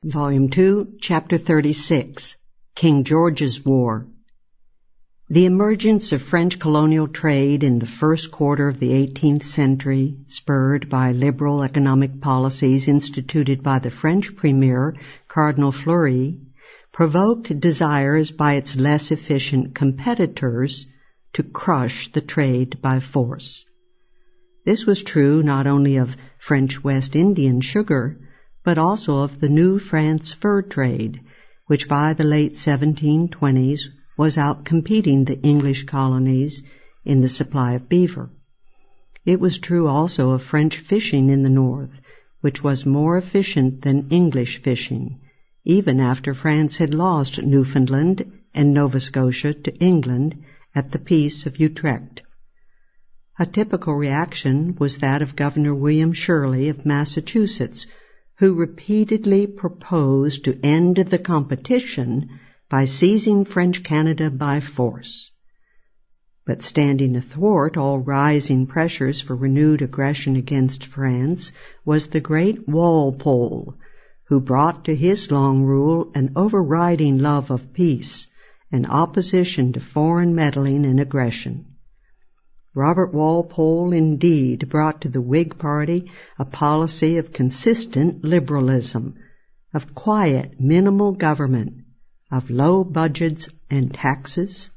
Volume 2, Chapter 36, King George's War. The emergence of French colonial trade in the first quarter of the 18th century, spurred by liberal economic policies instituted by the French premier, Cardinal Fleury, provoked desires by its less efficient competitors to crush the trade by force. This was true not only of French West Indian sugar, but also of the New France fur trade, which by the late 1720s was out-competing the English colonies in the supply of beaver. It was true also of French fishing in the north, which was more efficient than English fishing, even after France had lost Newfoundland and Nova Scotia to England at the Peace of Utrecht. A typical reaction was that of Governor William Shirley of Massachusetts, who repeatedly proposed to end the competition by seizing French Canada by force. But standing athwart all rising pressures for renewed aggression against France was the great Walpole, who brought to his long rule an overriding love of peace, an opposition to foreign meddling and aggression. Robert Walpole indeed brought to the Whig party a policy of consistent liberalism, of quiet, minimal government, of low budgets and taxes,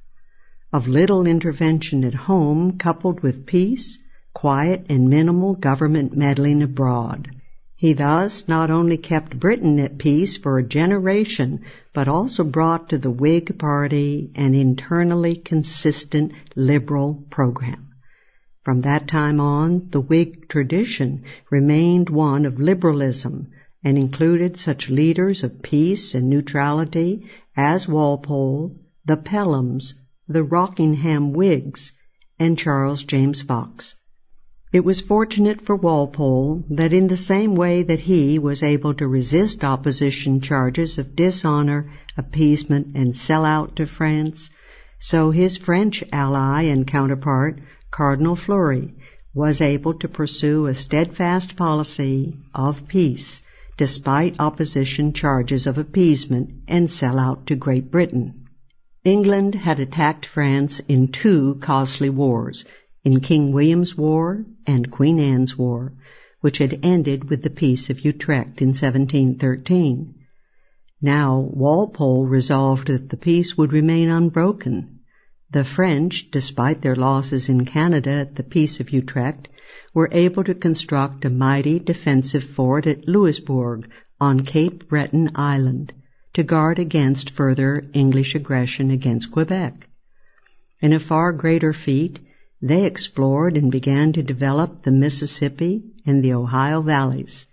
of little intervention at home coupled with peace, quiet, and minimal government meddling abroad. He thus not only kept Britain at peace for a generation, but also brought to the Whig party an internally consistent liberal program. From that time on, the Whig tradition remained one of liberalism and included such leaders of peace and neutrality as Walpole, the Pelhams, the Rockingham Whigs, and Charles James Fox. It was fortunate for Walpole that in the same way that he was able to resist opposition charges of dishonor, appeasement, and sellout to France, so his French ally and counterpart, Cardinal Fleury, was able to pursue a steadfast policy of peace despite opposition charges of appeasement and sellout to Great Britain. England had attacked France in two costly wars, in King William's War and Queen Anne's War, which had ended with the Peace of Utrecht in 1713. Now Walpole resolved that the peace would remain unbroken. The French, despite their losses in Canada at the Peace of Utrecht, were able to construct a mighty defensive fort at Louisbourg on Cape Breton Island to guard against further English aggression against Quebec. In a far greater feat, they explored and began to develop the Mississippi and the Ohio valleys.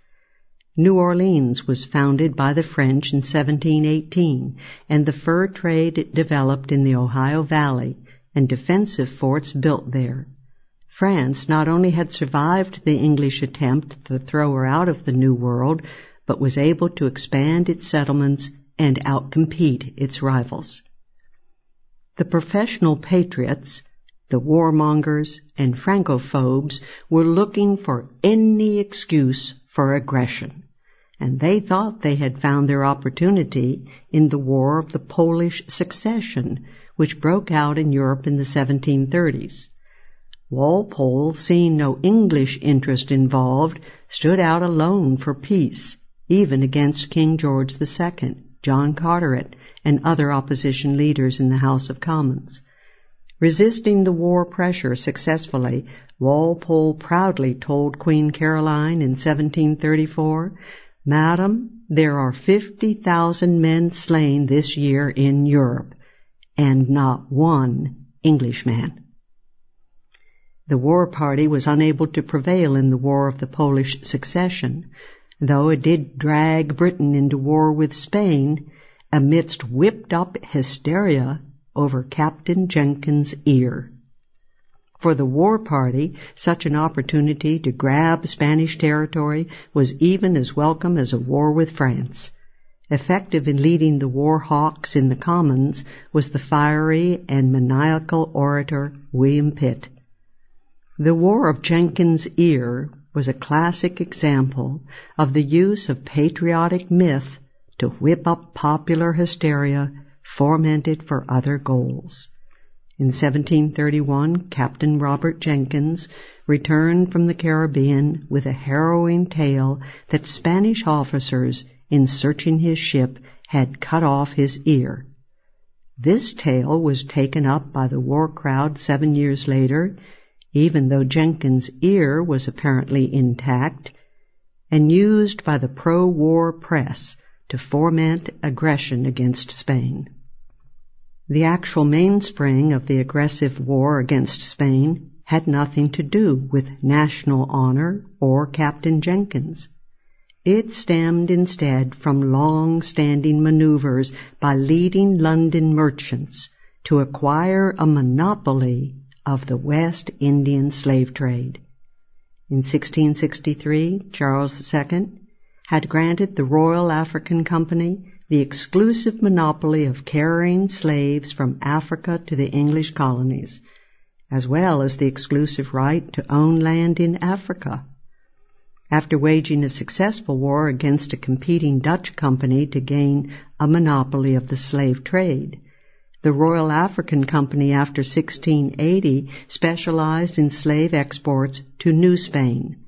New Orleans was founded by the French in 1718, and the fur trade developed in the Ohio Valley, and defensive forts built there. France not only had survived the English attempt to throw her out of the New World, but was able to expand its settlements and outcompete its rivals. The professional patriots, the warmongers, and Francophobes were looking for any excuse for aggression, and they thought they had found their opportunity in the War of the Polish Succession, which broke out in Europe in the 1730s. Walpole, seeing no English interest involved, stood out alone for peace, even against King George II, John Carteret, and other opposition leaders in the House of Commons. Resisting the war pressure successfully, Walpole proudly told Queen Caroline in 1734, "Madam, there are 50,000 men slain this year in Europe, and not one Englishman." The war party was unable to prevail in the War of the Polish Succession, though it did drag Britain into war with Spain amidst whipped-up hysteria over Captain Jenkins' ear. For the war party, such an opportunity to grab Spanish territory was even as welcome as a war with France. Effective in leading the war hawks in the Commons was the fiery and maniacal orator William Pitt. The War of Jenkins' Ear was a classic example of the use of patriotic myth to whip up popular hysteria fomented for other goals. In 1731, Captain Robert Jenkins returned from the Caribbean with a harrowing tale that Spanish officers, in searching his ship, had cut off his ear. This tale was taken up by the war crowd 7 years later, even though Jenkins' ear was apparently intact, and used by the pro-war press to foment aggression against Spain. The actual mainspring of the aggressive war against Spain had nothing to do with national honor or Captain Jenkins. It stemmed instead from long-standing maneuvers by leading London merchants to acquire a monopoly of the West Indian slave trade. In 1663, Charles II had granted the Royal African Company the exclusive monopoly of carrying slaves from Africa to the English colonies, as well as the exclusive right to own land in Africa. After waging a successful war against a competing Dutch company to gain a monopoly of the slave trade, the Royal African Company after 1680 specialized in slave exports to New Spain.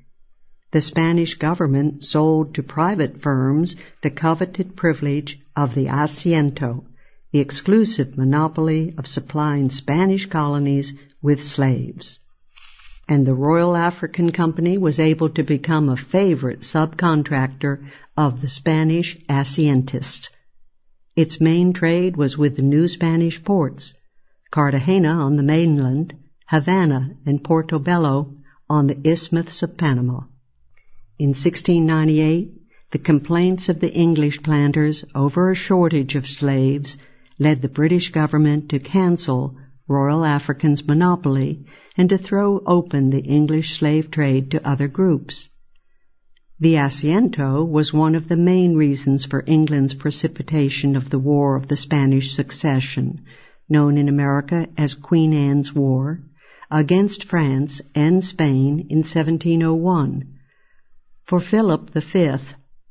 The Spanish government sold to private firms the coveted privilege of the asiento, the exclusive monopoly of supplying Spanish colonies with slaves. And the Royal African Company was able to become a favorite subcontractor of the Spanish asientists. Its main trade was with the new Spanish ports, Cartagena on the mainland, Havana and Portobello on the Isthmus of Panama. In 1698, the complaints of the English planters over a shortage of slaves led the British government to cancel Royal African's monopoly and to throw open the English slave trade to other groups. The asiento was one of the main reasons for England's precipitation of the War of the Spanish Succession, known in America as Queen Anne's War, against France and Spain in 1701. For Philip V,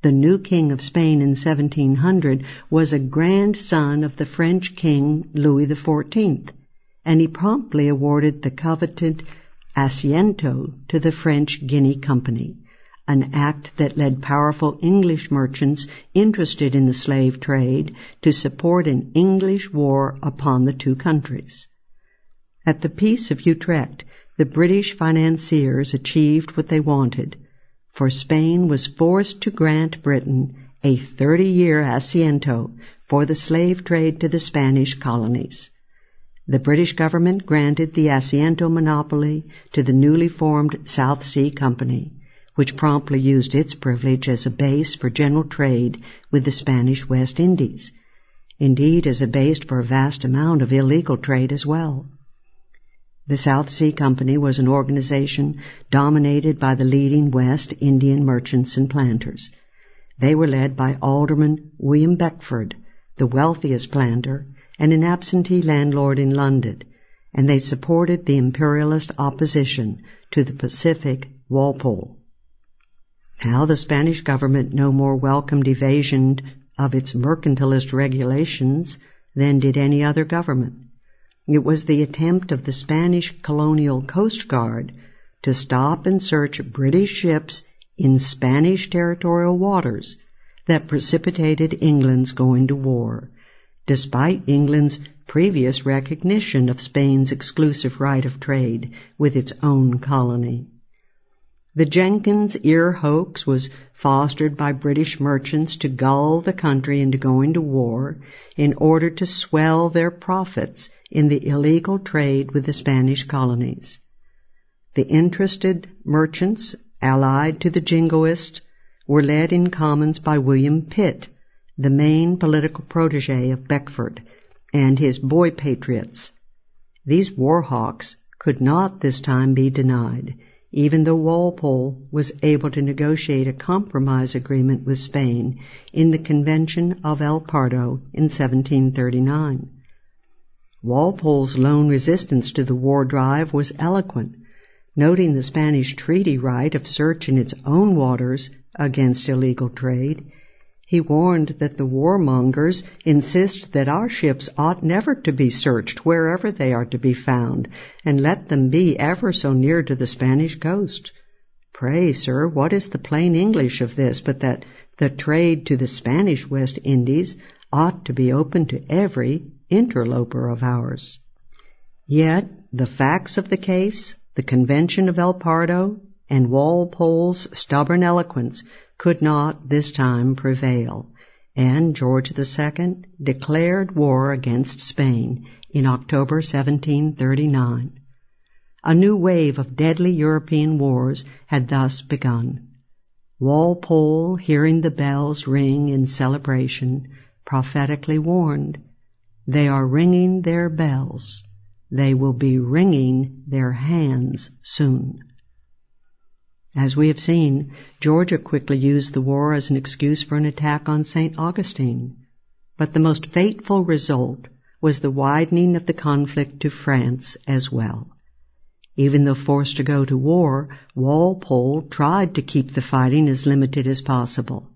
the new King of Spain in 1700, was a grandson of the French King Louis XIV, and he promptly awarded the coveted asiento to the French Guinea Company, an act that led powerful English merchants interested in the slave trade to support an English war upon the two countries. At the Peace of Utrecht, the British financiers achieved what they wanted, for Spain was forced to grant Britain a 30-year asiento for the slave trade to the Spanish colonies. The British government granted the asiento monopoly to the newly formed South Sea Company, which promptly used its privilege as a base for general trade with the Spanish West Indies, indeed as a base for a vast amount of illegal trade as well. The South Sea Company was an organization dominated by the leading West Indian merchants and planters. They were led by Alderman William Beckford, the wealthiest planter and an absentee landlord in London, and they supported the imperialist opposition to the Pacific Walpole. Now the Spanish government no more welcomed evasion of its mercantilist regulations than did any other government. It was the attempt of the Spanish Colonial Coast Guard to stop and search British ships in Spanish territorial waters that precipitated England's going to war, despite England's previous recognition of Spain's exclusive right of trade with its own colony. The Jenkins ear hoax was fostered by British merchants to gull the country into going to war in order to swell their profits in the illegal trade with the Spanish colonies. The interested merchants, allied to the jingoists, were led in commons by William Pitt, the main political protege of Beckford, and his boy patriots. These war hawks could not this time be denied, even though Walpole was able to negotiate a compromise agreement with Spain in the Convention of El Pardo in 1739. Walpole's lone resistance to the war drive was eloquent, noting the Spanish treaty right of search in its own waters against illegal trade. He warned that the warmongers insist that our ships ought never to be searched wherever they are to be found, and let them be ever so near to the Spanish coast. Pray, sir, what is the plain English of this, but that the trade to the Spanish West Indies ought to be open to every interloper of ours? Yet the facts of the case, the Convention of El Pardo, and Walpole's stubborn eloquence could not this time prevail, and George II declared war against Spain in October 1739. A new wave of deadly European wars had thus begun. Walpole, hearing the bells ring in celebration, prophetically warned, "They are ringing their bells. They will be wringing their hands soon." As we have seen, Georgia quickly used the war as an excuse for an attack on St. Augustine. But the most fateful result was the widening of the conflict to France as well. Even though forced to go to war, Walpole tried to keep the fighting as limited as possible.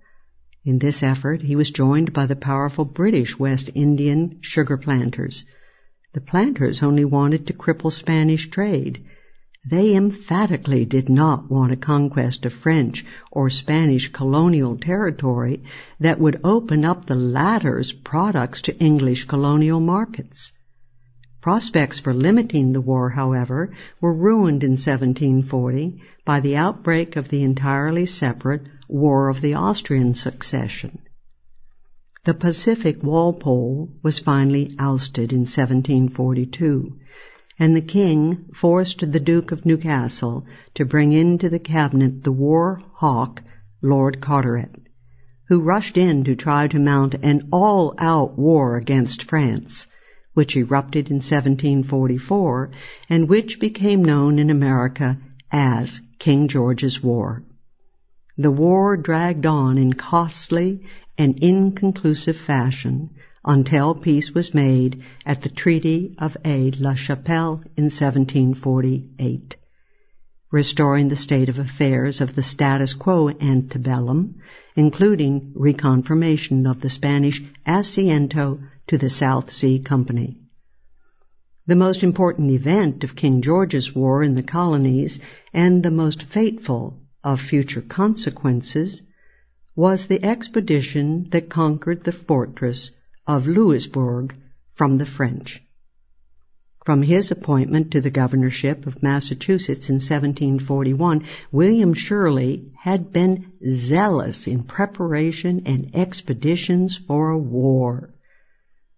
In this effort, he was joined by the powerful British West Indian sugar planters. The planters only wanted to cripple Spanish trade. They emphatically did not want a conquest of French or Spanish colonial territory that would open up the latter's products to English colonial markets. Prospects for limiting the war, however, were ruined in 1740 by the outbreak of the entirely separate War of the Austrian Succession. The pacific Walpole was finally ousted in 1742, and the king forced the Duke of Newcastle to bring into the cabinet the war hawk, Lord Carteret, who rushed in to try to mount an all-out war against France, which erupted in 1744 and which became known in America as King George's War. The war dragged on in costly and inconclusive fashion until peace was made at the Treaty of Aix-la-Chapelle in 1748, restoring the state of affairs of the status quo antebellum, including reconfirmation of the Spanish asiento to the South Sea Company. The most important event of King George's War in the colonies, and the most fateful of future consequences, was the expedition that conquered the Fortress of Louisbourg from the French. From his appointment to the governorship of Massachusetts in 1741, William Shirley had been zealous in preparation and expeditions for a war.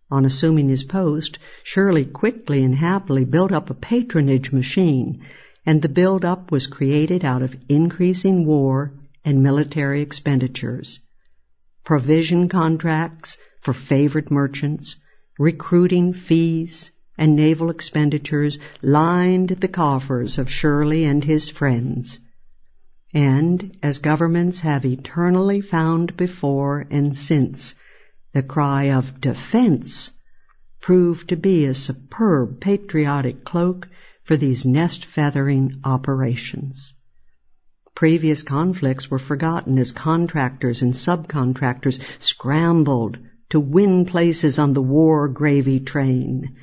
On assuming his post, Shirley quickly and happily built up a patronage machine, and the build-up was created out of increasing war and military expenditures, provision contracts for favored merchants, recruiting fees, and naval expenditures lined the coffers of Shirley and his friends. And, as governments have eternally found before and since, the cry of defense proved to be a superb patriotic cloak for these nest-feathering operations. Previous conflicts were forgotten as contractors and subcontractors scrambled to win places on the war gravy train.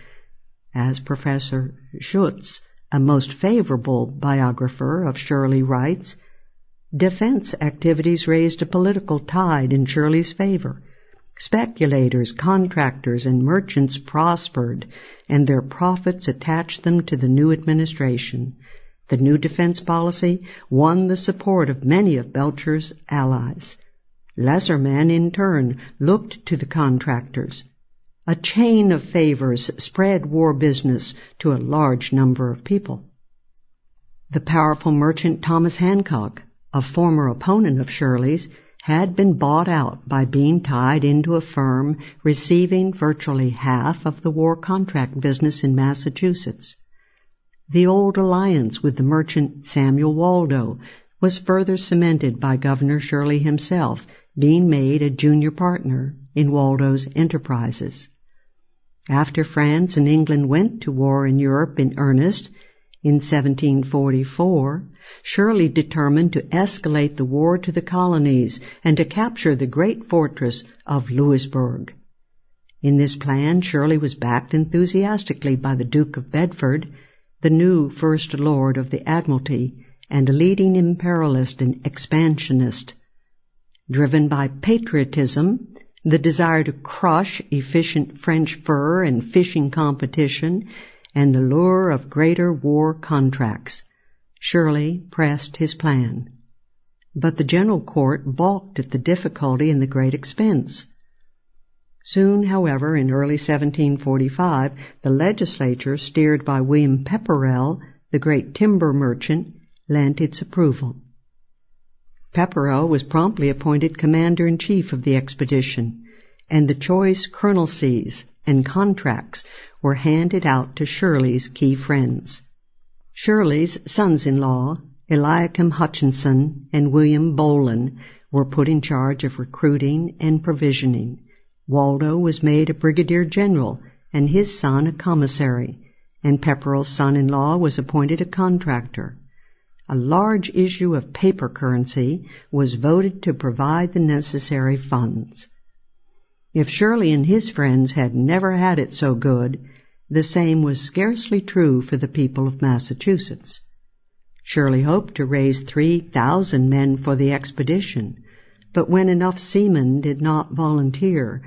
As Professor Schutz, a most favorable biographer of Shirley, writes, defense activities raised a political tide in Shirley's favor. Speculators, contractors, and merchants prospered, and their profits attached them to the new administration. The new defense policy won the support of many of Belcher's allies. Lesser men, in turn, looked to the contractors. A chain of favors spread war business to a large number of people. The powerful merchant Thomas Hancock, a former opponent of Shirley's, had been bought out by being tied into a firm receiving virtually half of the war contract business in Massachusetts. The old alliance with the merchant Samuel Waldo was further cemented by Governor Shirley himself, being made a junior partner in Waldo's enterprises. After France and England went to war in Europe in earnest in 1744, Shirley determined to escalate the war to the colonies and to capture the great fortress of Louisbourg. In this plan, Shirley was backed enthusiastically by the Duke of Bedford, the new First Lord of the Admiralty, and a leading imperialist and expansionist. Driven by patriotism, the desire to crush efficient French fur and fishing competition, and the lure of greater war contracts, Shirley pressed his plan. But the General Court balked at the difficulty and the great expense. Soon, however, in early 1745, the legislature, steered by William Pepperell, the great timber merchant, lent its approval. Pepperell was promptly appointed commander-in-chief of the expedition, and the choice colonelcies and contracts were handed out to Shirley's key friends. Shirley's sons-in-law, Eliakim Hutchinson and William Bolen, were put in charge of recruiting and provisioning. Waldo was made a brigadier general, and his son a commissary, and Pepperell's son-in-law was appointed a contractor. A large issue of paper currency was voted to provide the necessary funds. If Shirley and his friends had never had it so good, the same was scarcely true for the people of Massachusetts. Shirley hoped to raise 3,000 men for the expedition, but when enough seamen did not volunteer,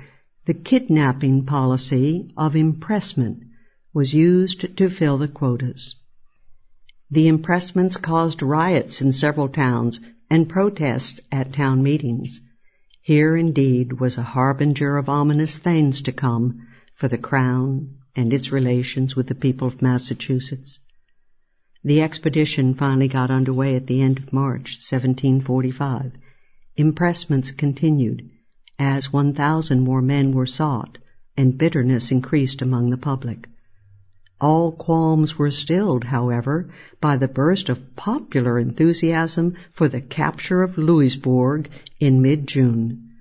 the kidnapping policy of impressment was used to fill the quotas. The impressments caused riots in several towns and protests at town meetings. Here, indeed, was a harbinger of ominous things to come for the Crown and its relations with the people of Massachusetts. The expedition finally got underway at the end of March, 1745. Impressments continued, as 1,000 more men were sought, and bitterness increased among the public. All qualms were stilled, however, by the burst of popular enthusiasm for the capture of Louisbourg in mid-June.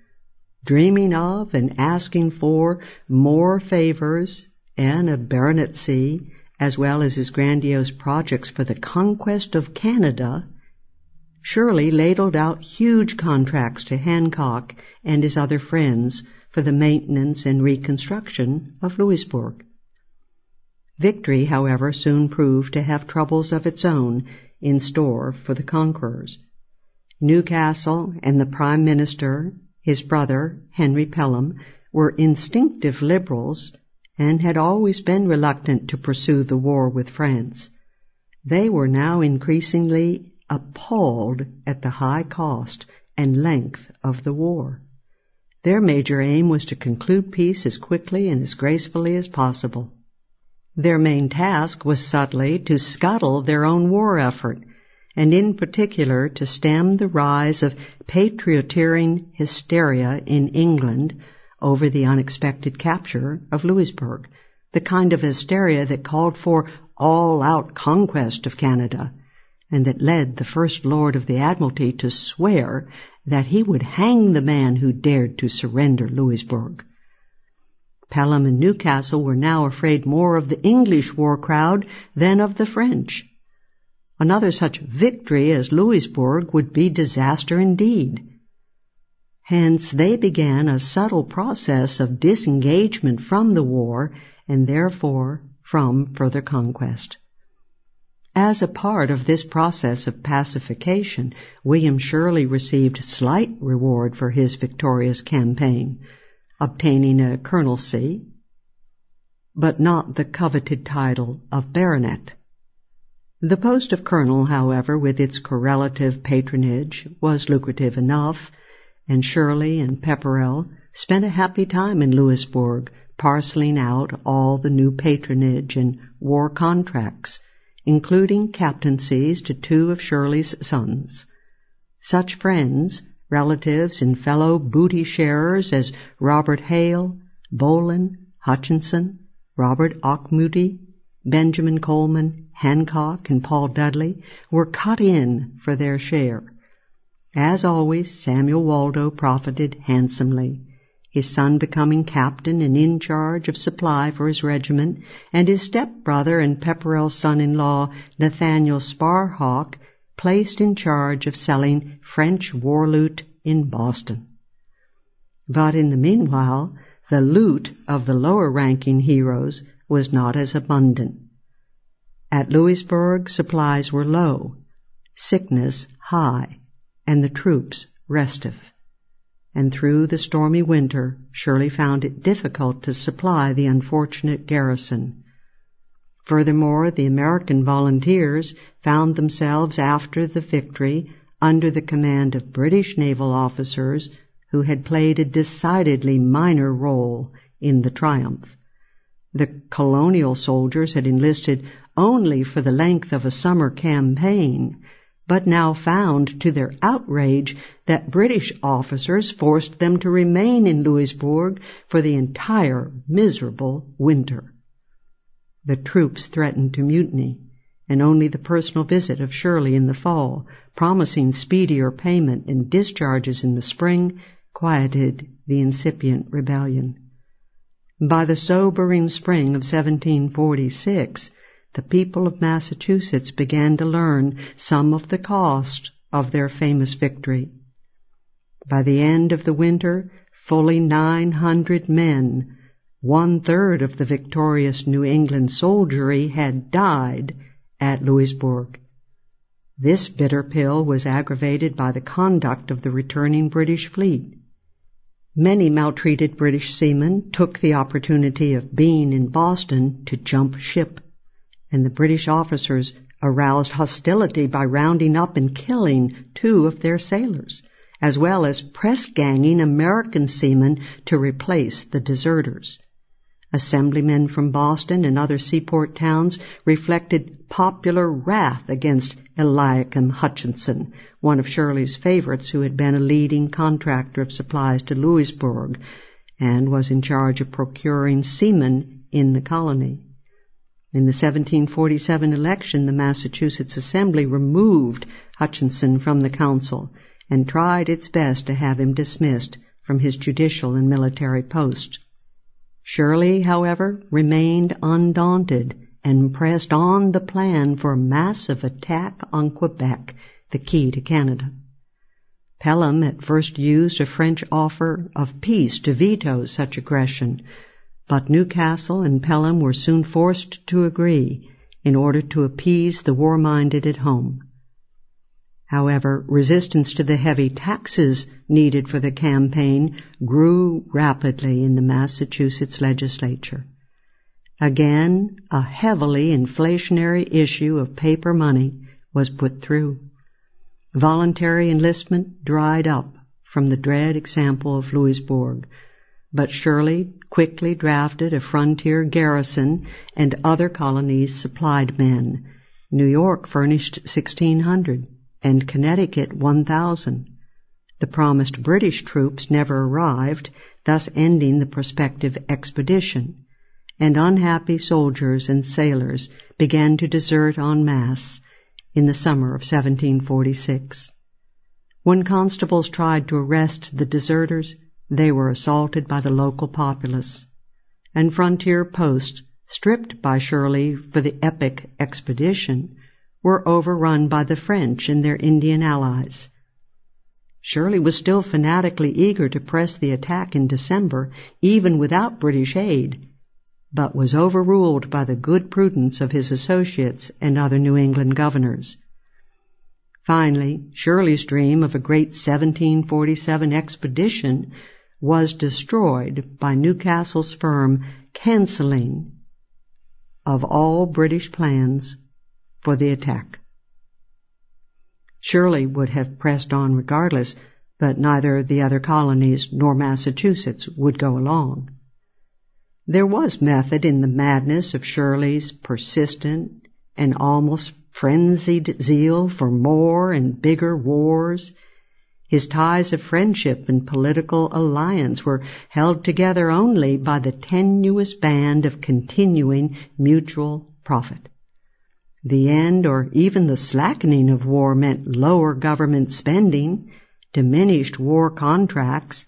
Dreaming of and asking for more favors and a baronetcy, as well as his grandiose projects for the conquest of Canada, Shirley ladled out huge contracts to Hancock and his other friends for the maintenance and reconstruction of Louisbourg. Victory, however, soon proved to have troubles of its own in store for the conquerors. Newcastle and the Prime Minister, his brother, Henry Pelham, were instinctive liberals and had always been reluctant to pursue the war with France. They were now increasingly appalled at the high cost and length of the war. Their major aim was to conclude peace as quickly and as gracefully as possible. Their main task was subtly to scuttle their own war effort, and in particular to stem the rise of patrioteering hysteria in England over the unexpected capture of Louisbourg, the kind of hysteria that called for all-out conquest of Canada, and that led the First Lord of the Admiralty to swear that he would hang the man who dared to surrender Louisbourg. Pelham and Newcastle were now afraid more of the English war crowd than of the French. Another such victory as Louisbourg would be disaster indeed. Hence they began a subtle process of disengagement from the war and therefore from further conquest. As a part of this process of pacification, William Shirley received slight reward for his victorious campaign, obtaining a colonelcy, but not the coveted title of baronet. The post of colonel, however, with its correlative patronage, was lucrative enough, and Shirley and Pepperell spent a happy time in Louisbourg, parceling out all the new patronage and war contracts, including captaincies to 2 of Shirley's sons. Such friends, relatives, and fellow booty sharers as Robert Hale, Bolen, Hutchinson, Robert Auchmuty, Benjamin Coleman, Hancock, and Paul Dudley were cut in for their share. As always, Samuel Waldo profited handsomely, his son becoming captain and in charge of supply for his regiment, and his step-brother and Pepperell's son-in-law, Nathaniel Sparhawk, placed in charge of selling French war loot in Boston. But in the meanwhile, the loot of the lower-ranking heroes was not as abundant. At Louisbourg, supplies were low, sickness high, and the troops restive. And through the stormy winter, Shirley found it difficult to supply the unfortunate garrison. Furthermore, the American volunteers found themselves after the victory under the command of British naval officers who had played a decidedly minor role in the triumph. The colonial soldiers had enlisted only for the length of a summer campaign, but now found to their outrage that British officers forced them to remain in Louisbourg for the entire miserable winter. The troops threatened to mutiny, and only the personal visit of Shirley in the fall, promising speedier payment and discharges in the spring, quieted the incipient rebellion. By the sobering spring of 1746, the people of Massachusetts began to learn some of the cost of their famous victory. By the end of the winter, fully 900 men, 1/3 of the victorious New England soldiery, had died at Louisbourg. This bitter pill was aggravated by the conduct of the returning British fleet. Many maltreated British seamen took the opportunity of being in Boston to jump ship, and the British officers aroused hostility by rounding up and killing 2 of their sailors, as well as press-ganging American seamen to replace the deserters. Assemblymen from Boston and other seaport towns reflected popular wrath against Eliakim Hutchinson, one of Shirley's favorites who had been a leading contractor of supplies to Louisbourg and was in charge of procuring seamen in the colony. In the 1747 election, the Massachusetts Assembly removed Hutchinson from the council and tried its best to have him dismissed from his judicial and military post. Shirley, however, remained undaunted and pressed on the plan for a massive attack on Quebec, the key to Canada. Pelham at first used a French offer of peace to veto such aggression, but Newcastle and Pelham were soon forced to agree in order to appease the war-minded at home. However, resistance to the heavy taxes needed for the campaign grew rapidly in the Massachusetts legislature. Again, a heavily inflationary issue of paper money was put through. Voluntary enlistment dried up from the dread example of Louisbourg, but Shirley quickly drafted a frontier garrison, and other colonies supplied men. New York furnished 1,600, and Connecticut 1,000. The promised British troops never arrived, thus ending the prospective expedition, and unhappy soldiers and sailors began to desert en masse in the summer of 1746. When constables tried to arrest the deserters, they were assaulted by the local populace, and frontier posts, stripped by Shirley for the epic expedition, were overrun by the French and their Indian allies. Shirley was still fanatically eager to press the attack in December, even without British aid, but was overruled by the good prudence of his associates and other New England governors. Finally, Shirley's dream of a great 1747 expedition was destroyed by Newcastle's firm canceling of all British plans for the attack. Shirley would have pressed on regardless, but neither the other colonies nor Massachusetts would go along. There was method in the madness of Shirley's persistent and almost frenzied zeal for more and bigger wars. His ties of friendship and political alliance were held together only by the tenuous band of continuing mutual profit. The end or even the slackening of war meant lower government spending, diminished war contracts,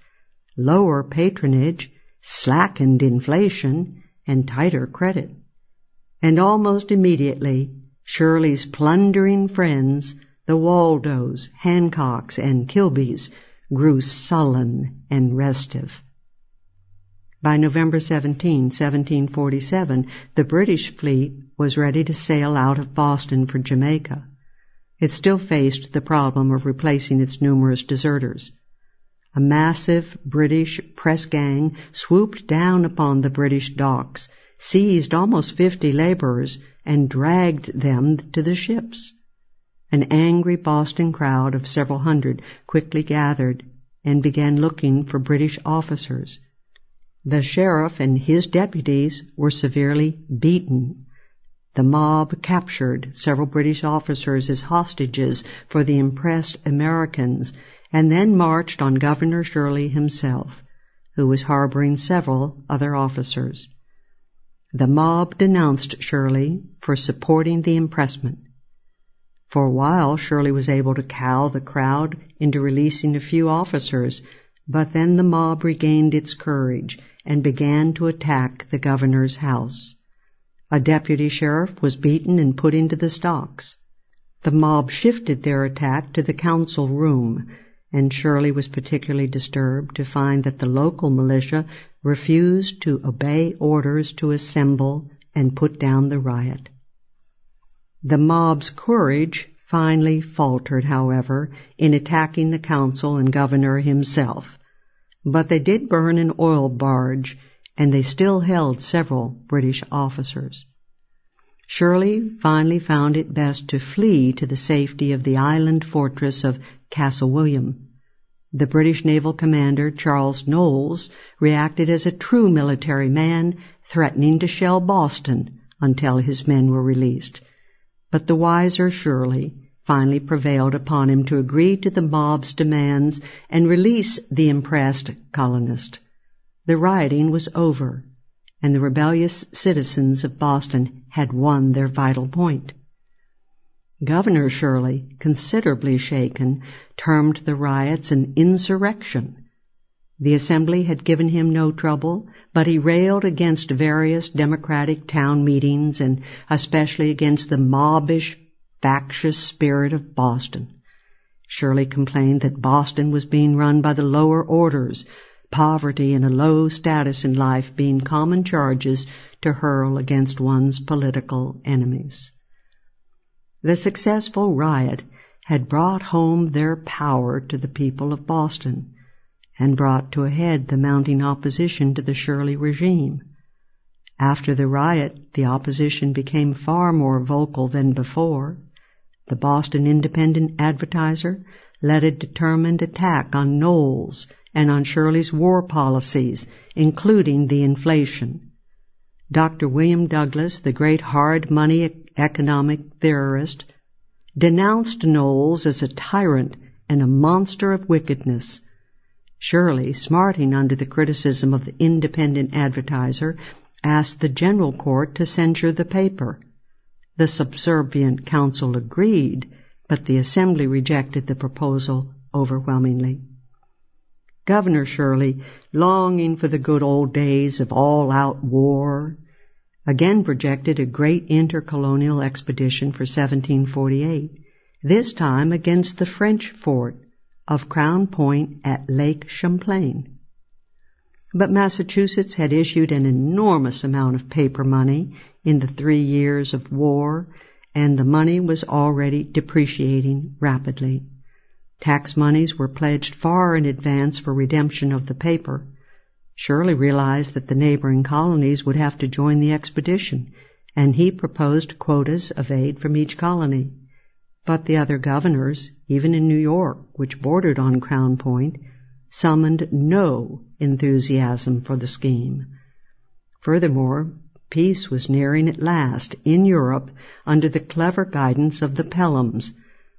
lower patronage, slackened inflation, and tighter credit. And almost immediately, Shirley's plundering friends, the Waldos, Hancocks, and Kilbys grew sullen and restive. By November 17, 1747, the British fleet was ready to sail out of Boston for Jamaica. It still faced the problem of replacing its numerous deserters. A massive British press gang swooped down upon the British docks, seized almost 50 laborers, and dragged them to the ships. An angry Boston crowd of several hundred quickly gathered and began looking for British officers. The sheriff and his deputies were severely beaten. The mob captured several British officers as hostages for the impressed Americans, and then marched on Governor Shirley himself, who was harboring several other officers. The mob denounced Shirley for supporting the impressment. For a while, Shirley was able to cow the crowd into releasing a few officers, but then the mob regained its courage and began to attack the governor's house. A deputy sheriff was beaten and put into the stocks. The mob shifted their attack to the council room, and Shirley was particularly disturbed to find that the local militia refused to obey orders to assemble and put down the riot. The mob's courage finally faltered, however, in attacking the council and governor himself, but they did burn an oil barge, and they still held several British officers. Shirley finally found it best to flee to the safety of the island fortress of Castle William. The British naval commander, Charles Knowles, reacted as a true military man, threatening to shell Boston until his men were released. But the wiser Shirley finally prevailed upon him to agree to the mob's demands and release the impressed colonist. The rioting was over, and the rebellious citizens of Boston had won their vital point. Governor Shirley, considerably shaken, termed the riots an insurrection. The Assembly had given him no trouble, but he railed against various Democratic town meetings and especially against the mobbish, factious spirit of Boston. Shirley complained that Boston was being run by the lower orders, poverty and a low status in life being common charges to hurl against one's political enemies. The successful riot had brought home their power to the people of Boston and brought to a head the mounting opposition to the Shirley regime. After the riot, the opposition became far more vocal than before. The Boston Independent Advertiser led a determined attack on Knowles and on Shirley's war policies, including the inflation. Dr. William Douglas, the great hard money economic theorist, denounced Knowles as a tyrant and a monster of wickedness. Shirley, smarting under the criticism of the Independent Advertiser, asked the General Court to censure the paper. The subservient council agreed, but the Assembly rejected the proposal overwhelmingly. Governor Shirley, longing for the good old days of all-out war, again projected a great intercolonial expedition for 1748, this time against the French fort of Crown Point at Lake Champlain. But Massachusetts had issued an enormous amount of paper money in the 3 years of war, and the money was already depreciating rapidly. Tax monies were pledged far in advance for redemption of the paper. Shirley realized that the neighboring colonies would have to join the expedition, and he proposed quotas of aid from each colony. But the other governors, even in New York, which bordered on Crown Point, summoned no enthusiasm for the scheme. Furthermore, peace was nearing at last in Europe under the clever guidance of the Pelhams,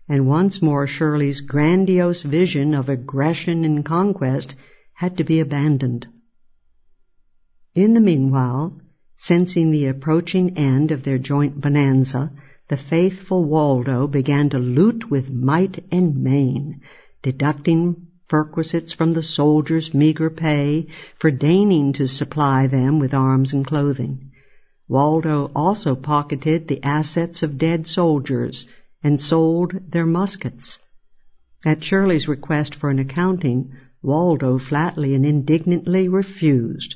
and once more Shirley's grandiose vision of aggression and conquest had to be abandoned. In the meanwhile, sensing the approaching end of their joint bonanza, the faithful Waldo began to loot with might and main, deducting perquisites from the soldiers' meager pay for deigning to supply them with arms and clothing. Waldo also pocketed the assets of dead soldiers and sold their muskets. At Shirley's request for an accounting, Waldo flatly and indignantly refused.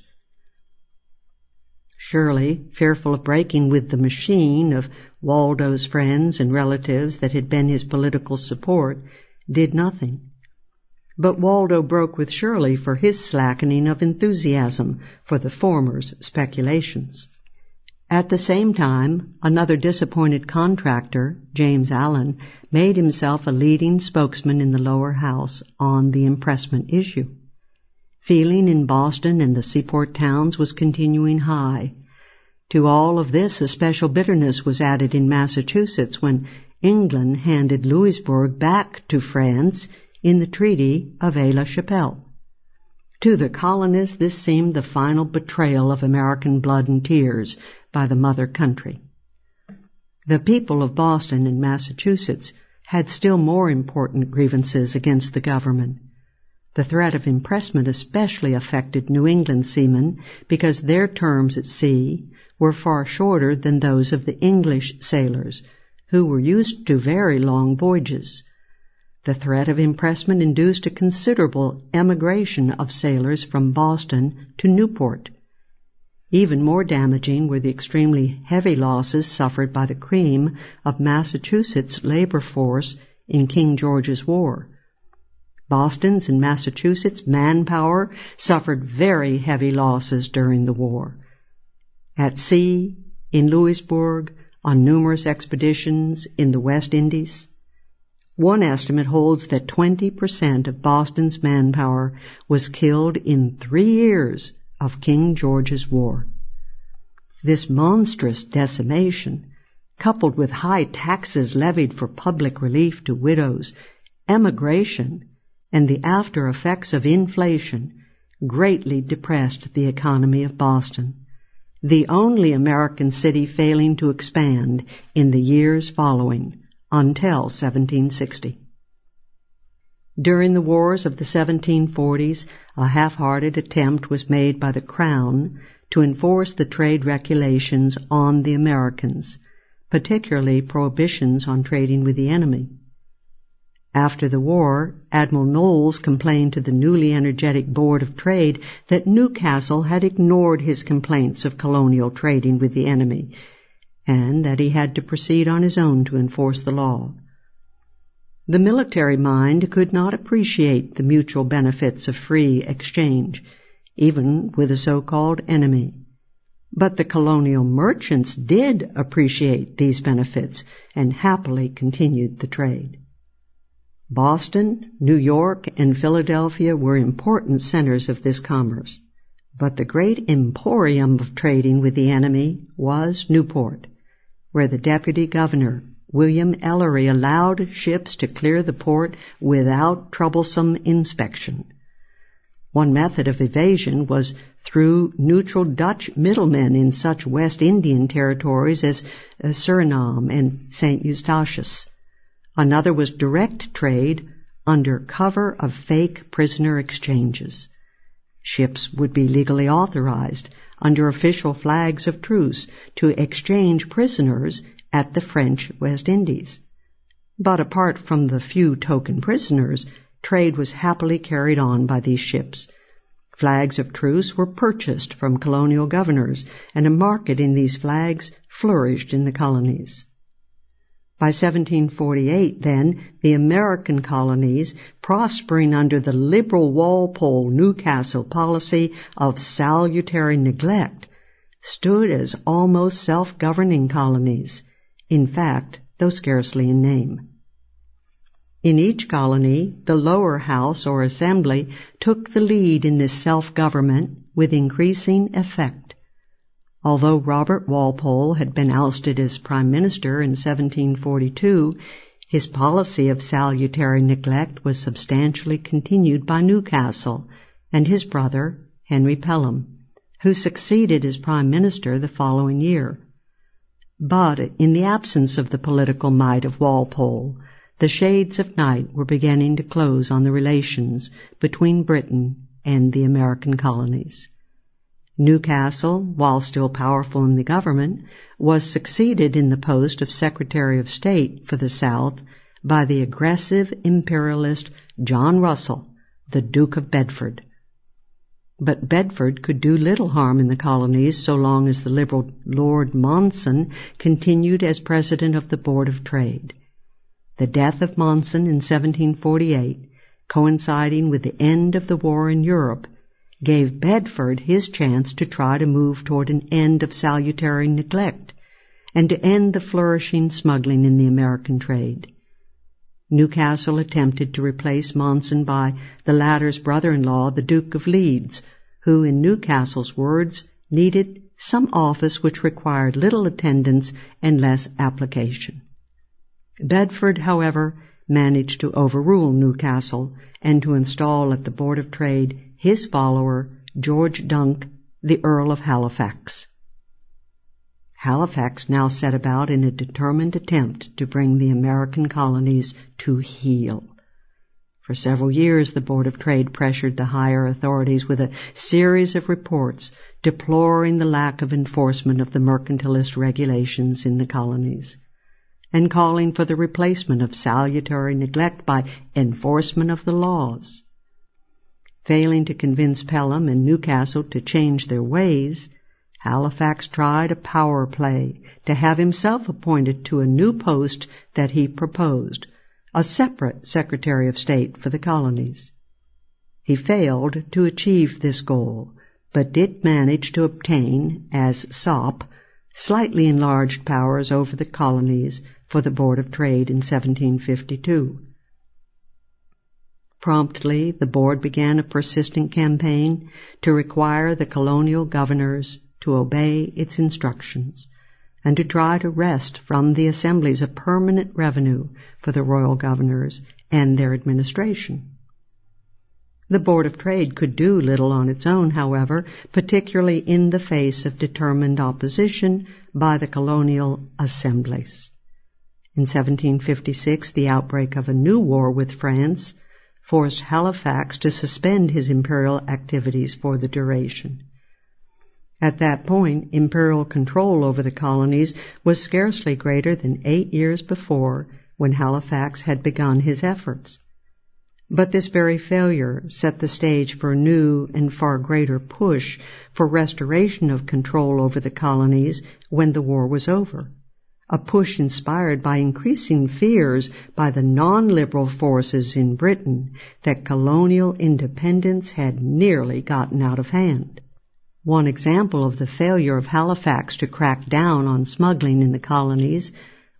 Shirley, fearful of breaking with the machine of Waldo's friends and relatives that had been his political support, did nothing. But Waldo broke with Shirley for his slackening of enthusiasm for the former's speculations. At the same time, another disappointed contractor, James Allen, made himself a leading spokesman in the lower house on the impressment issue. Feeling in Boston and the seaport towns was continuing high. To all of this, a special bitterness was added in Massachusetts when England handed Louisbourg back to France in the Treaty of Aix-la-Chapelle. To the colonists, this seemed the final betrayal of American blood and tears by the mother country. The people of Boston and Massachusetts had still more important grievances against the government. The threat of impressment especially affected New England seamen because their terms at sea were far shorter than those of the English sailors, who were used to very long voyages. The threat of impressment induced a considerable emigration of sailors from Boston to Newport. Even more damaging were the extremely heavy losses suffered by the cream of Massachusetts' labor force in King George's War. Boston's and Massachusetts' manpower suffered very heavy losses during the war. At sea, in Louisbourg, on numerous expeditions in the West Indies. One estimate holds that 20% of Boston's manpower was killed in 3 years of King George's War. This monstrous decimation, coupled with high taxes levied for public relief to widows, emigration, and the after effects of inflation, greatly depressed the economy of Boston, the only American city failing to expand in the years following, until 1760. During the wars of the 1740s, a half-hearted attempt was made by the Crown to enforce the trade regulations on the Americans, particularly prohibitions on trading with the enemy. After the war, Admiral Knowles complained to the newly energetic Board of Trade that Newcastle had ignored his complaints of colonial trading with the enemy, and that he had to proceed on his own to enforce the law. The military mind could not appreciate the mutual benefits of free exchange, even with a so-called enemy. But the colonial merchants did appreciate these benefits and happily continued the trade. Boston, New York, and Philadelphia were important centers of this commerce, but the great emporium of trading with the enemy was Newport, where the deputy governor, William Ellery, allowed ships to clear the port without troublesome inspection. One method of evasion was through neutral Dutch middlemen in such West Indian territories as Suriname and St. Eustatius. Another was direct trade under cover of fake prisoner exchanges. Ships would be legally authorized under official flags of truce to exchange prisoners at the French West Indies. But apart from the few token prisoners, trade was happily carried on by these ships. Flags of truce were purchased from colonial governors, and a market in these flags flourished in the colonies. By 1748, then, the American colonies, prospering under the liberal Walpole Newcastle policy of salutary neglect, stood as almost self-governing colonies, in fact, though scarcely in name. In each colony, the lower house or assembly took the lead in this self-government with increasing effect. Although Robert Walpole had been ousted as Prime Minister in 1742, his policy of salutary neglect was substantially continued by Newcastle and his brother, Henry Pelham, who succeeded as Prime Minister the following year. But in the absence of the political might of Walpole, the shades of night were beginning to close on the relations between Britain and the American colonies. Newcastle, while still powerful in the government, was succeeded in the post of Secretary of State for the South by the aggressive imperialist John Russell, the Duke of Bedford. But Bedford could do little harm in the colonies so long as the liberal Lord Monson continued as president of the Board of Trade. The death of Monson in 1748, coinciding with the end of the war in Europe, gave Bedford his chance to try to move toward an end of salutary neglect and to end the flourishing smuggling in the American trade. Newcastle attempted to replace Monson by the latter's brother-in-law, the Duke of Leeds, who, in Newcastle's words, needed some office which required little attendance and less application. Bedford, however, managed to overrule Newcastle and to install at the Board of Trade his follower, George Dunk, the Earl of Halifax. Halifax now set about in a determined attempt to bring the American colonies to heel. For several years, the Board of Trade pressured the higher authorities with a series of reports deploring the lack of enforcement of the mercantilist regulations in the colonies, and calling for the replacement of salutary neglect by enforcement of the laws. Failing to convince Pelham and Newcastle to change their ways, Halifax tried a power play to have himself appointed to a new post that he proposed, a separate Secretary of State for the colonies. He failed to achieve this goal, but did manage to obtain, as SOP, slightly enlarged powers over the colonies for the Board of Trade in 1752. Promptly, the board began a persistent campaign to require the colonial governors to obey its instructions and to try to wrest from the assemblies a permanent revenue for the royal governors and their administration. The Board of Trade could do little on its own, however, particularly in the face of determined opposition by the colonial assemblies. In 1756, the outbreak of a new war with France forced Halifax to suspend his imperial activities for the duration. At that point, imperial control over the colonies was scarcely greater than 8 years before, when Halifax had begun his efforts. But this very failure set the stage for a new and far greater push for restoration of control over the colonies when the war was over, a push inspired by increasing fears by the non-liberal forces in Britain that colonial independence had nearly gotten out of hand. One example of the failure of Halifax to crack down on smuggling in the colonies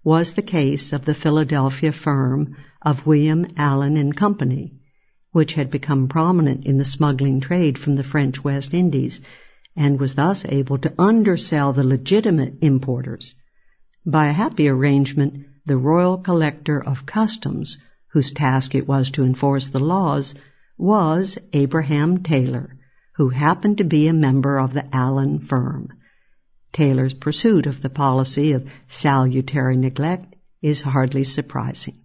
was the case of the Philadelphia firm of William Allen and Company, which had become prominent in the smuggling trade from the French West Indies and was thus able to undersell the legitimate importers. By a happy arrangement, the Royal Collector of Customs, whose task it was to enforce the laws, was Abraham Taylor, who happened to be a member of the Allen firm. Taylor's pursuit of the policy of salutary neglect is hardly surprising.